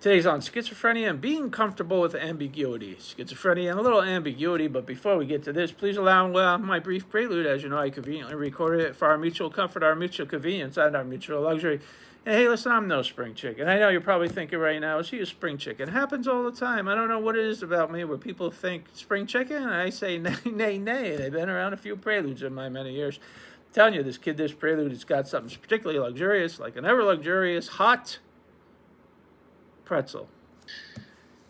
Today's on schizophrenia and being comfortable with ambiguity. Schizophrenia and a little ambiguity, but before we get to this, please allow my brief prelude. As you know, I conveniently recorded it for our mutual comfort, our mutual convenience, and our mutual luxury. And hey, listen, I'm no spring chicken. I know you're probably thinking right now, is he a spring chicken? It happens all the time. I don't know what it is about me where people think spring chicken, and I say nay, nay, nay. They've been around a few preludes in my many years. I'm telling you, this prelude has got something particularly luxurious, like an ever luxurious hot pretzel.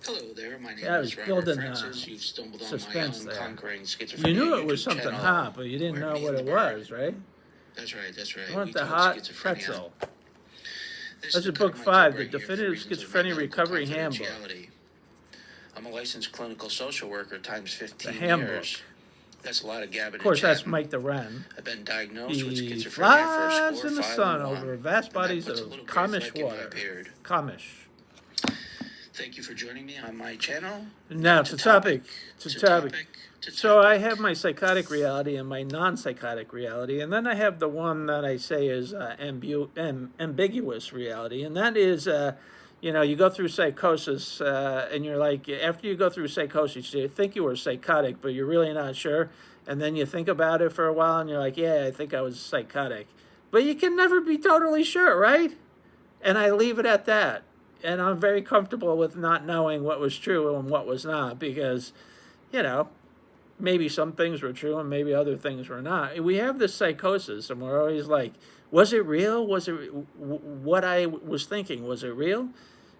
Hello there, my name is Robert Francis. You've stumbled on suspense my there. Conquering Schizophrenia. You knew it was YouTube something channel, hot, but you didn't know what it was, right? That's right. I want We the talk hot schizophrenia. pretzel. This That's is in book my 5, job the right here for definitive reasons of schizophrenia medical recovery handbook. confidentiality. I'm a licensed clinical social worker times 15 The handbook. years. That's a lot of gabbing. Of course, and that's chatting. Mike the Wren. I've been diagnosed with He schizophrenia for a flies score in the 5 sun and 1, over vast and that bodies puts a of little gray Comish fleck in my water. beard. Comish. Thank you for joining me on my channel. Now, it's a topic. It's a topic. So I have my psychotic reality and my non-psychotic reality, and then I have the one that I say is ambiguous reality, and that is, you go through psychosis, and you're like, after you go through psychosis, you think you were psychotic, but you're really not sure, and then you think about it for a while, and you're like, yeah, I think I was psychotic. But you can never be totally sure, right? And I leave it at that. And I'm very comfortable with not knowing what was true and what was not, because, maybe some things were true and maybe other things were not. We have this psychosis, and we're always like, was it real? Was it what I was thinking? Was it real?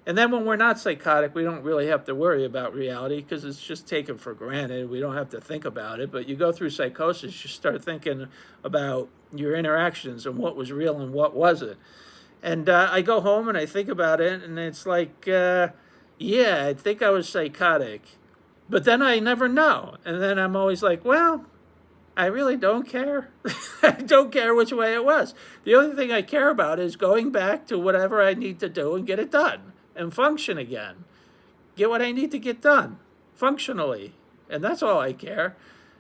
And then when we're not psychotic, we don't really have to worry about reality because it's just taken for granted. We don't have to think about it. But you go through psychosis, you start thinking about your interactions and what was real and what wasn't. And I go home and I think about it, and it's like, yeah, I think I was psychotic. But then I never know. And then I'm always like, well, I really don't care. I don't care which way it was. The only thing I care about is going back to whatever I need to do and get it done and function again. Get what I need to get done functionally. And that's all I care.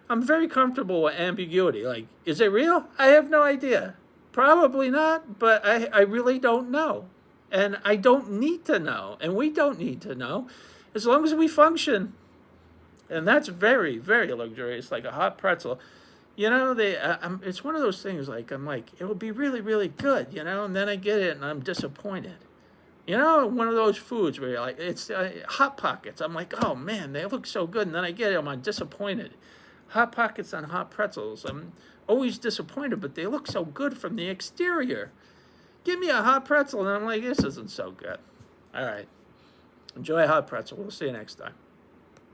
I'm very comfortable with ambiguity. Like, is it real? I have no idea. Probably not, but I really don't know. And I don't need to know. And we don't need to know. As long as we function. And that's very, very luxurious, like a hot pretzel. It's one of those things, I'm like, it will be really, really good, and then I get it and I'm disappointed. One of those foods where you're like, it's Hot Pockets. I'm like, oh man, they look so good. And then I get it, I'm disappointed. Hot Pockets on hot pretzels. I'm always disappointed, but they look so good from the exterior. Give me a hot pretzel, and I'm like, this isn't so good. All right. Enjoy a hot pretzel. We'll see you next time.